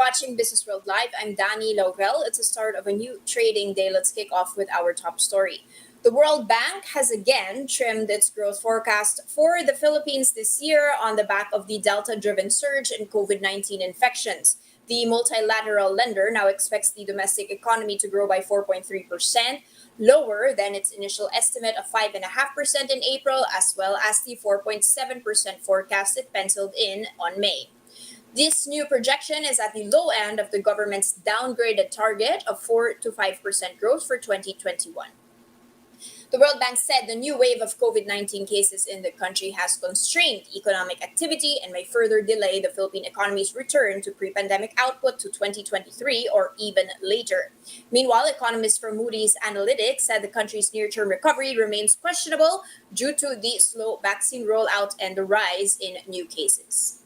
watching Businessworld Live. I'm Danny Lovell. It's the start of a new trading day. Let's kick off with our top story. The World Bank has again trimmed its growth forecast for the Philippines this year on the back of the Delta driven surge in COVID 19 infections. The multilateral lender now expects the domestic economy to grow by 4.3%, lower than its initial estimate of 5.5% in April, as well as the 4.7% forecast it penciled in on May. This new projection is at the low end of the government's downgraded target of 4 to 5% growth for 2021. The World Bank said the new wave of COVID 19 cases in the country has constrained economic activity and may further delay the Philippine economy's return to pre pandemic output to 2023 or even later. Meanwhile, economists from Moody's Analytics said the country's near term recovery remains questionable due to the slow vaccine rollout and the rise in new cases.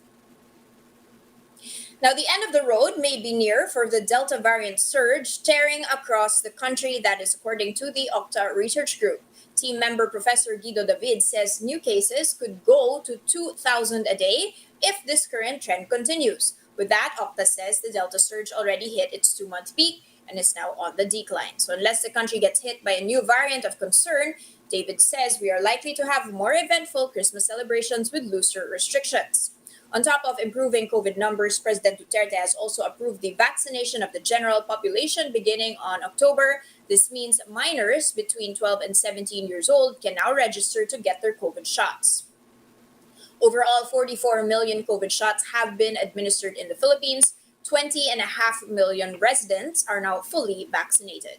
Now, the end of the road may be near for the Delta variant surge tearing across the country. That is according to the Octa Research Group. Team member Professor Guido David says new cases could go to 2,000 a day if this current trend continues. With that, Octa says the Delta surge already hit its 2-month peak and is now on the decline. So unless the country gets hit by a new variant of concern, David says we are likely to have more eventful Christmas celebrations with looser restrictions. On top of improving COVID numbers, President Duterte has also approved the vaccination of the general population beginning on October. This means minors between 12 and 17 years old can now register to get their COVID shots. Overall, 44 million COVID shots have been administered in the Philippines. 20.5 million residents are now fully vaccinated.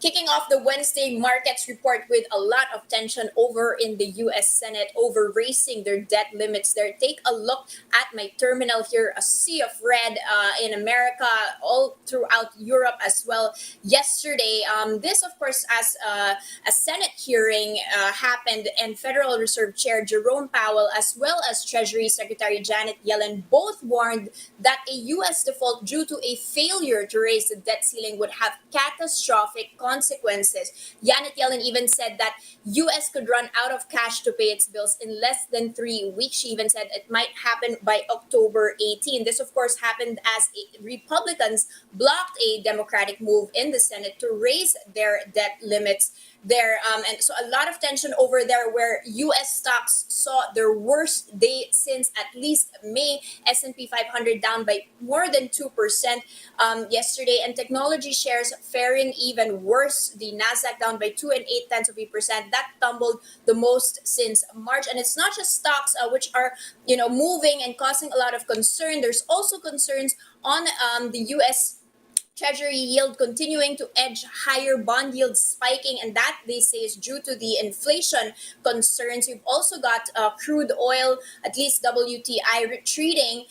Kicking off the Wednesday markets report with a lot of tension over in the U.S. Senate over raising their debt limits there. Take a look at my terminal here, a sea of red in America, all throughout Europe as well. Yesterday, this of course as a Senate hearing happened, and Federal Reserve Chair Jerome Powell as well as Treasury Secretary Janet Yellen both warned that a U.S. default due to a failure to raise the debt ceiling would have catastrophic consequences. Janet Yellen even said that U.S. could run out of cash to pay its bills in less than 3 weeks. She even said it might happen by October 18. This, of course, happened as Republicans blocked a Democratic move in the Senate to raise their debt limits there. And so a lot of tension over there where U.S. stocks saw their worst day since at least May. S&P 500 down by more than 2% yesterday, and technology shares faring even worse. The Nasdaq down by 2.8%. That tumbled the most since March. And it's not just stocks which are moving and causing a lot of concern. There's also concerns on the U.S. Treasury yield continuing to edge higher, bond yields spiking, and that they say is due to the inflation concerns. You've also got crude oil, at least WTI, retreating,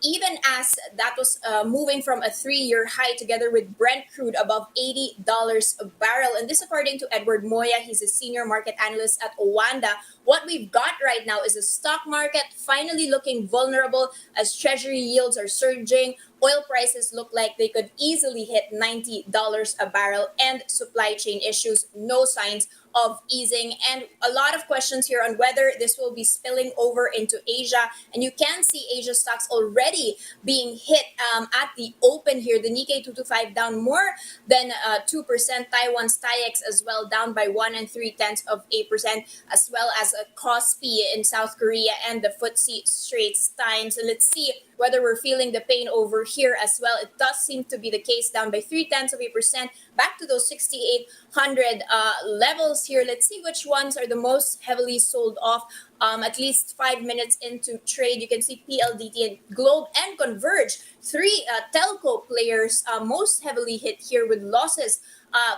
even as that was moving from a 3-year high together with Brent crude above $80 a barrel. And this according to Edward Moya. He's a senior market analyst at Owanda. What we've got right now is a stock market finally looking vulnerable as Treasury yields are surging. Oil prices look like they could easily hit $90 a barrel, and supply chain issues, no signs of easing. And a lot of questions here on whether this will be spilling over into Asia. And you can see Asia stocks already being hit at the open here. The Nikkei 225 down more than 2%. Taiwan's TAIEX as well down by 1.3%, as well as a Kospi in South Korea and the FTSE Straits Times. So let's see whether we're feeling the pain over here as well. It does seem to be the case, down by 0.3%, back to those 6,800 levels here. Let's see which ones are the most heavily sold off. At least 5 minutes into trade, you can see PLDT and Globe and Converge, three telco players most heavily hit here with losses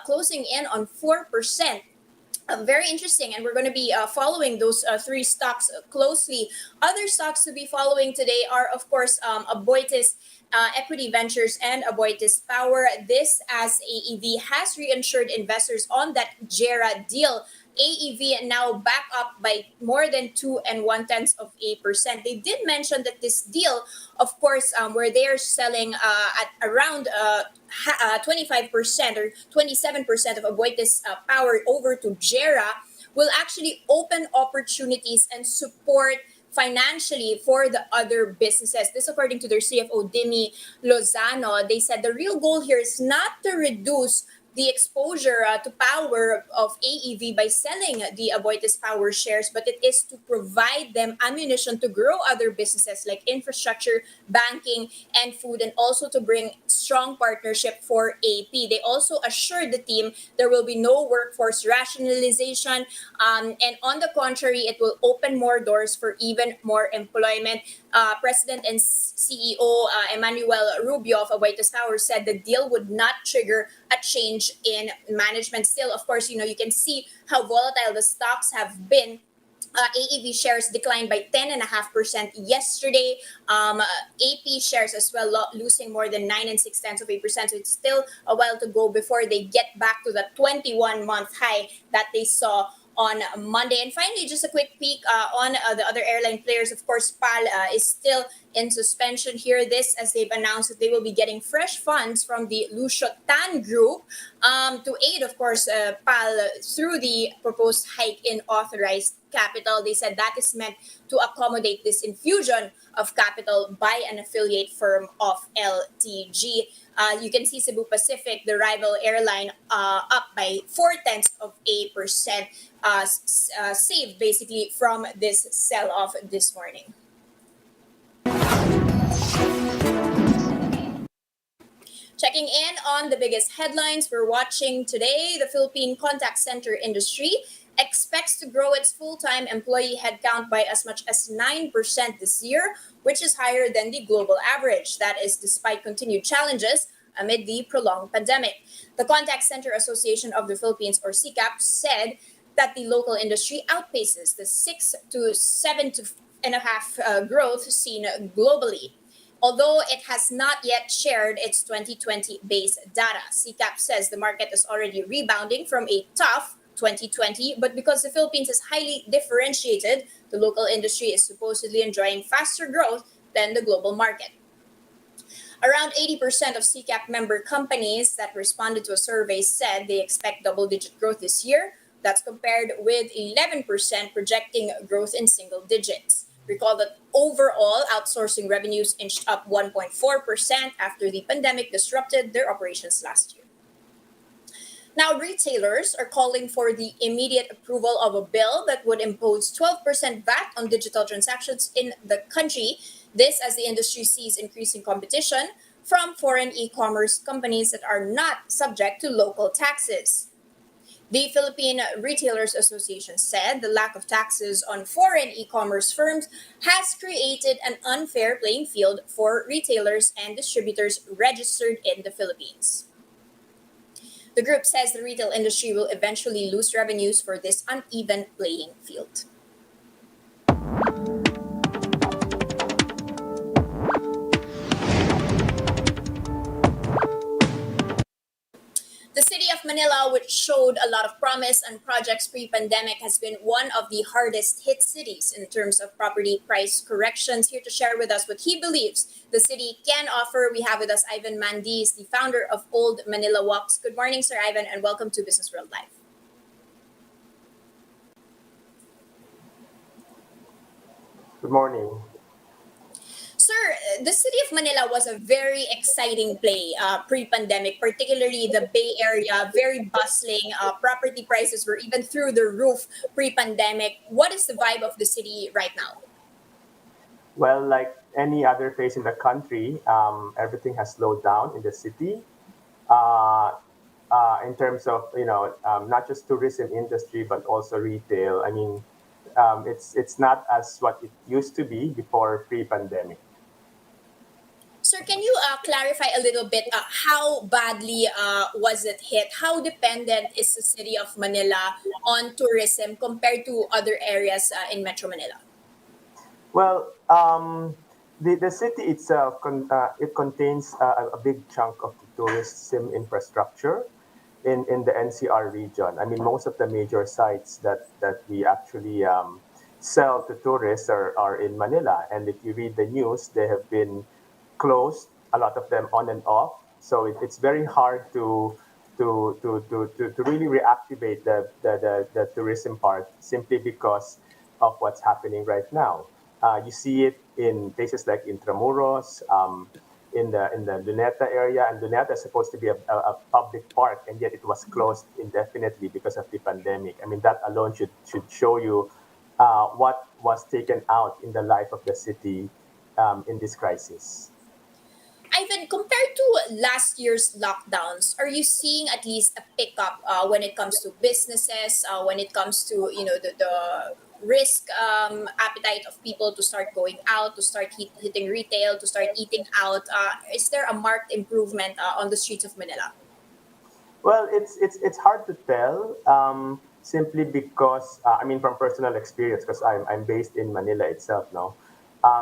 closing in on 4%. Very interesting, and we're going to be following those three stocks closely. Other stocks to be following today are, of course, Aboitiz Equity Ventures and Aboitiz Power. This as AEV has reinsured investors on that JERA deal. AEV now back up by more than 2.1%. They did mention that this deal, of course, where they're selling at around 25% or 27% of Aboitiz Power over to JERA, will actually open opportunities and support financially for the other businesses. This, according to their CFO, Dimi Lozano, they said the real goal here is not to reduce the exposure to power of AEV by selling the Aboitiz Power shares, but it is to provide them ammunition to grow other businesses like infrastructure, banking, and food, and also to bring strong partnership for AP. They also assured the team there will be no workforce rationalization, and on the contrary, it will open more doors for even more employment. President and CEO Emmanuel Rubio of Aboitiz Power said the deal would not trigger a change in management. Still, of course, you can see how volatile the stocks have been. AEV shares declined by 10.5% yesterday. AP shares as well losing more than 9 and 6 tenths of 8%. So it's still a while to go before they get back to the 21-month high that they saw on Monday. And finally, just a quick peek on the other airline players. Of course, PAL is still in suspension here. This, as they've announced that they will be getting fresh funds from the Lucio Tan Group to aid, of course, PAL through the proposed hike in authorized capital. They said that is meant to accommodate this infusion of capital by an affiliate firm of LTG. You can see Cebu Pacific, the rival airline, up by 0.4%, saved basically from this sell-off this morning. Checking in on the biggest headlines we're watching today, the Philippine contact center industry expects to grow its full-time employee headcount by as much as 9% this year, which is higher than the global average. That is despite continued challenges amid the prolonged pandemic. The Contact Center Association of the Philippines, or CCAP, said that the local industry outpaces the 6 to 7.5 growth seen globally. Although it has not yet shared its 2020 base data, CCAP says the market is already rebounding from a tough 2020, but because the Philippines is highly differentiated, the local industry is supposedly enjoying faster growth than the global market. Around 80% of CCAP member companies that responded to a survey said they expect double-digit growth this year. That's compared with 11% projecting growth in single digits. Recall that overall outsourcing revenues inched up 1.4% after the pandemic disrupted their operations last year. Now, retailers are calling for the immediate approval of a bill that would impose 12% VAT on digital transactions in the country. This as the industry sees increasing competition from foreign e-commerce companies that are not subject to local taxes. The Philippine Retailers Association said the lack of taxes on foreign e-commerce firms has created an unfair playing field for retailers and distributors registered in the Philippines. The group says the retail industry will eventually lose revenues for this uneven playing field. The city of Manila, which showed a lot of promise and projects pre-pandemic, has been one of the hardest hit cities in terms of property price corrections. Here to share with us what he believes the city can offer, we have with us Ivan Mandis, the founder of Old Manila Walks. Good morning, Sir Ivan, and welcome to Business World Live. Good morning. Sir, the city of Manila was a very exciting play pre-pandemic, particularly the Bay Area, very bustling. Property prices were even through the roof pre-pandemic. What is the vibe of the city right now? Well, like any other place in the country, everything has slowed down in the city. Uh, in terms of not just tourism industry but also retail. I mean, it's not as what it used to be before pre-pandemic. Sir, can you clarify a little bit how badly was it hit? How dependent is the city of Manila on tourism compared to other areas in Metro Manila? Well, the city itself it contains a big chunk of the tourism infrastructure in the NCR region. I mean, most of the major sites that we actually sell to tourists are in Manila. And if you read the news, they have been closed, a lot of them on and off. So it's very hard to really reactivate the tourism part simply because of what's happening right now. You see it in places like Intramuros, in the Luneta area, and Luneta is supposed to be a public park, and yet it was closed indefinitely because of the pandemic. I mean, that alone should show you what was taken out in the life of the city in this crisis. Ivan, compared to last year's lockdowns, are you seeing at least a pickup when it comes to businesses, when it comes to the risk appetite of people to start going out, to start hitting retail, to start eating out? Is there a marked improvement on the streets of Manila? Well, it's hard to tell simply because I mean from personal experience because I'm based in Manila itself now.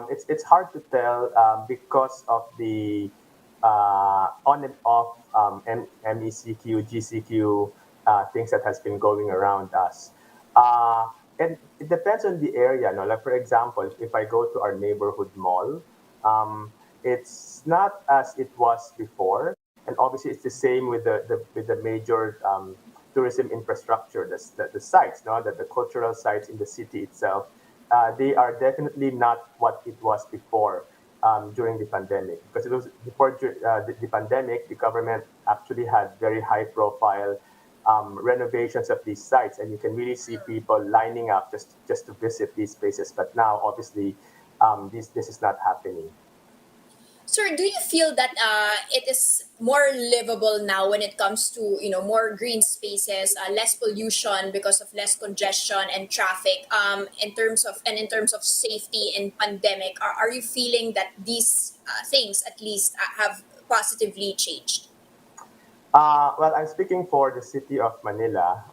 It's hard to tell because of the on and off MECQ, GCQ things that has been going around us. Uh, and it depends on the area. No? Like for example, if I go to our neighborhood mall, um, it's not as it was before, and obviously it's the same with the major tourism infrastructure, the sites, no, the cultural sites in the city itself. They are definitely not what it was before during the pandemic, because it was before the pandemic. The government actually had very high profile renovations of these sites, and you can really see people lining up just to visit these places. But now, obviously, this is not happening. Sir, do you feel that it is more livable now when it comes to more green spaces, less pollution because of less congestion and traffic? In terms of safety in pandemic, are you feeling that these things at least have positively changed? Well, I'm speaking for the city of Manila.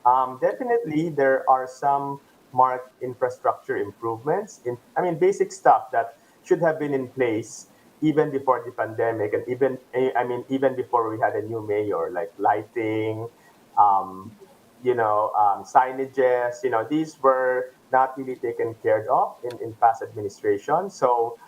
Definitely, there are some marked infrastructure improvements. I mean, basic stuff that should have been in place even before the pandemic, and I mean, even before we had a new mayor, like lighting, um, signages. These were not really taken care of in past administration. So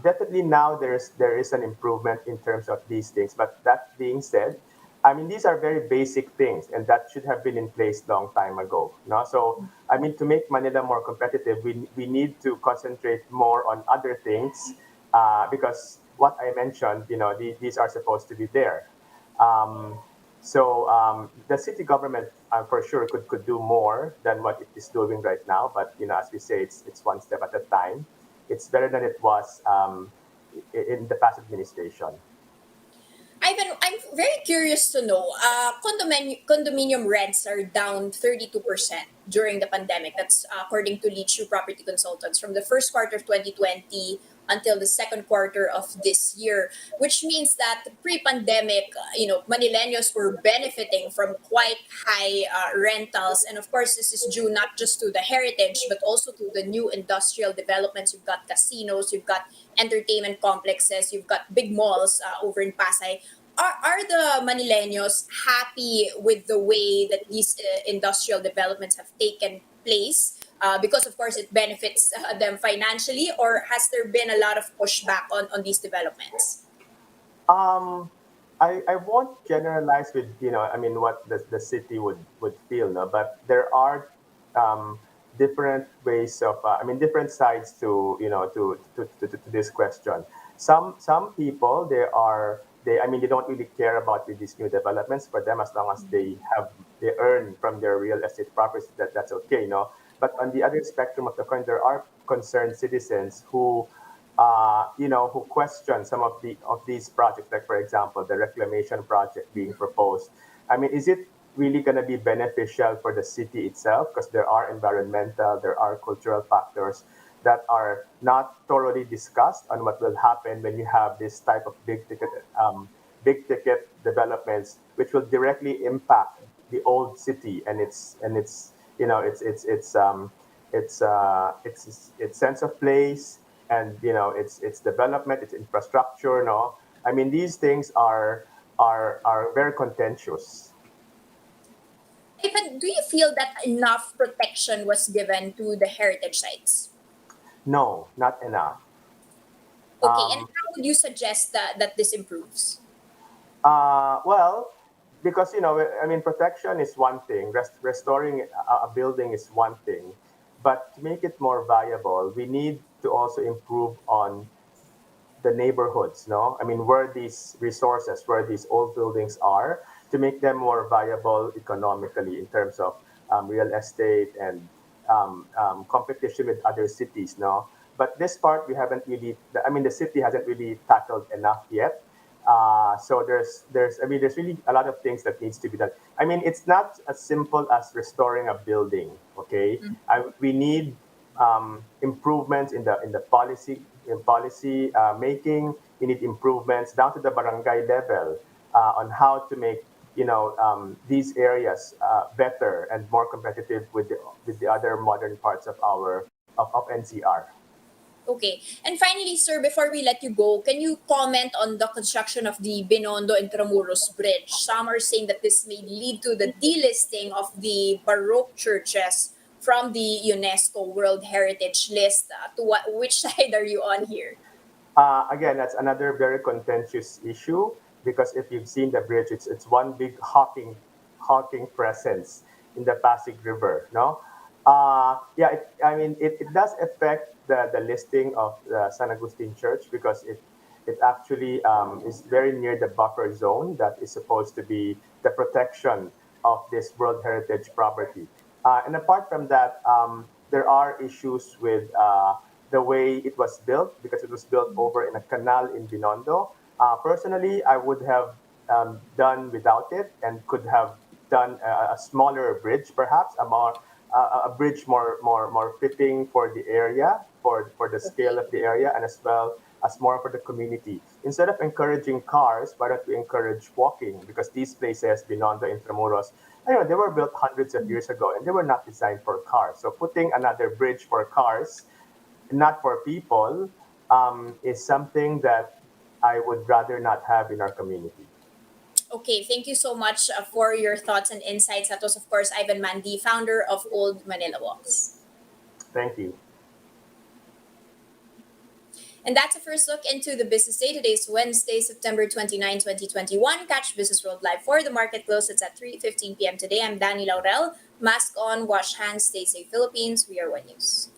definitely now there is an improvement in terms of these things. But that being said, I mean these are very basic things, and that should have been in place long time ago. No, so I mean to make Manila more competitive, we need to concentrate more on other things because what I mentioned, these are supposed to be there. Um, the city government, for sure, could do more than what it is doing right now. But as we say, it's one step at a time. It's better than it was in the past administration. Ivan, I'm very curious to know. Condominium rents are down 32% during the pandemic. That's according to Leach Property Consultants from the first quarter of 2020 until the second quarter of this year, which means that pre-pandemic, Manileños were benefiting from quite high rentals, and of course, this is due not just to the heritage but also to the new industrial developments. You've got casinos, you've got entertainment complexes, you've got big malls over in Pasay. Are the Manileños happy with the way that these industrial developments have taken place? Because of course it benefits them financially, or has there been a lot of pushback on these developments? Um, I won't generalize with I mean what the city would feel, no, but there are um, different ways of I mean different sides to to this question. Some people they I mean they don't really care about with these new developments. For them, as long as they earn from their real estate properties, that's okay, But on the other spectrum of the coin, there are concerned citizens who question some of these projects, like for example, the reclamation project being proposed. I mean, is it really going to be beneficial for the city itself? Because there are environmental, there are cultural factors that are not thoroughly discussed on what will happen when you have this type of big ticket developments, which will directly impact the old city and its its sense of place, and its development, its infrastructure. No, I mean these things are very contentious. Ivan, do you feel that enough protection was given to the heritage sites? No, not enough. Okay, and Um, how would you suggest that this improves? well, because I mean, protection is one thing, restoring a building is one thing, but to make it more viable, we need to also improve on the neighborhoods, no? I mean, where these resources, where these old buildings are, to make them more viable economically in terms of real estate and competition with other cities, no? But this part we haven't really, I mean, the city hasn't really tackled enough yet. So I mean, there's really a lot of things that needs to be done. I mean, it's not as simple as restoring a building. Okay, we need improvements in the policy making. We need improvements down to the barangay level on how to make these areas better and more competitive with the other modern parts of our of NCR. Okay. And finally, sir, before we let you go, can you comment on the construction of the Binondo Intramuros Bridge? Some are saying that this may lead to the delisting of the Baroque churches from the UNESCO World Heritage List. Which side are you on here? Again, that's another very contentious issue because if you've seen the bridge, it's one big hawking presence in the Pasig River. No, yeah, I mean it does affect the listing of the San Agustin Church because it actually is very near the buffer zone that is supposed to be the protection of this World Heritage property. And apart from that, there are issues with the way it was built because it was built over in a canal in Binondo. Personally, I would have done without it and could have done a smaller bridge, perhaps a bridge more fitting for the area, for the scale of Okay. the area, and as well as more for the community. Instead of encouraging cars, why don't we encourage walking? Because these places, Binondo, Intramuros, they were built hundreds of years ago and they were not designed for cars. So putting another bridge for cars, not for people, is something that I would rather not have in our community. Okay, thank you so much for your thoughts and insights. That was, of course, Ivan Mandi, founder of Old Manila Walks. Thank you. And that's a first look into the business day. Today is Wednesday, September 29, 2021. Catch Business World Live for the market close. It's at 3:15 p.m. today. I'm Danny Laurel. Mask on, wash hands, stay safe, Philippines. We are One News.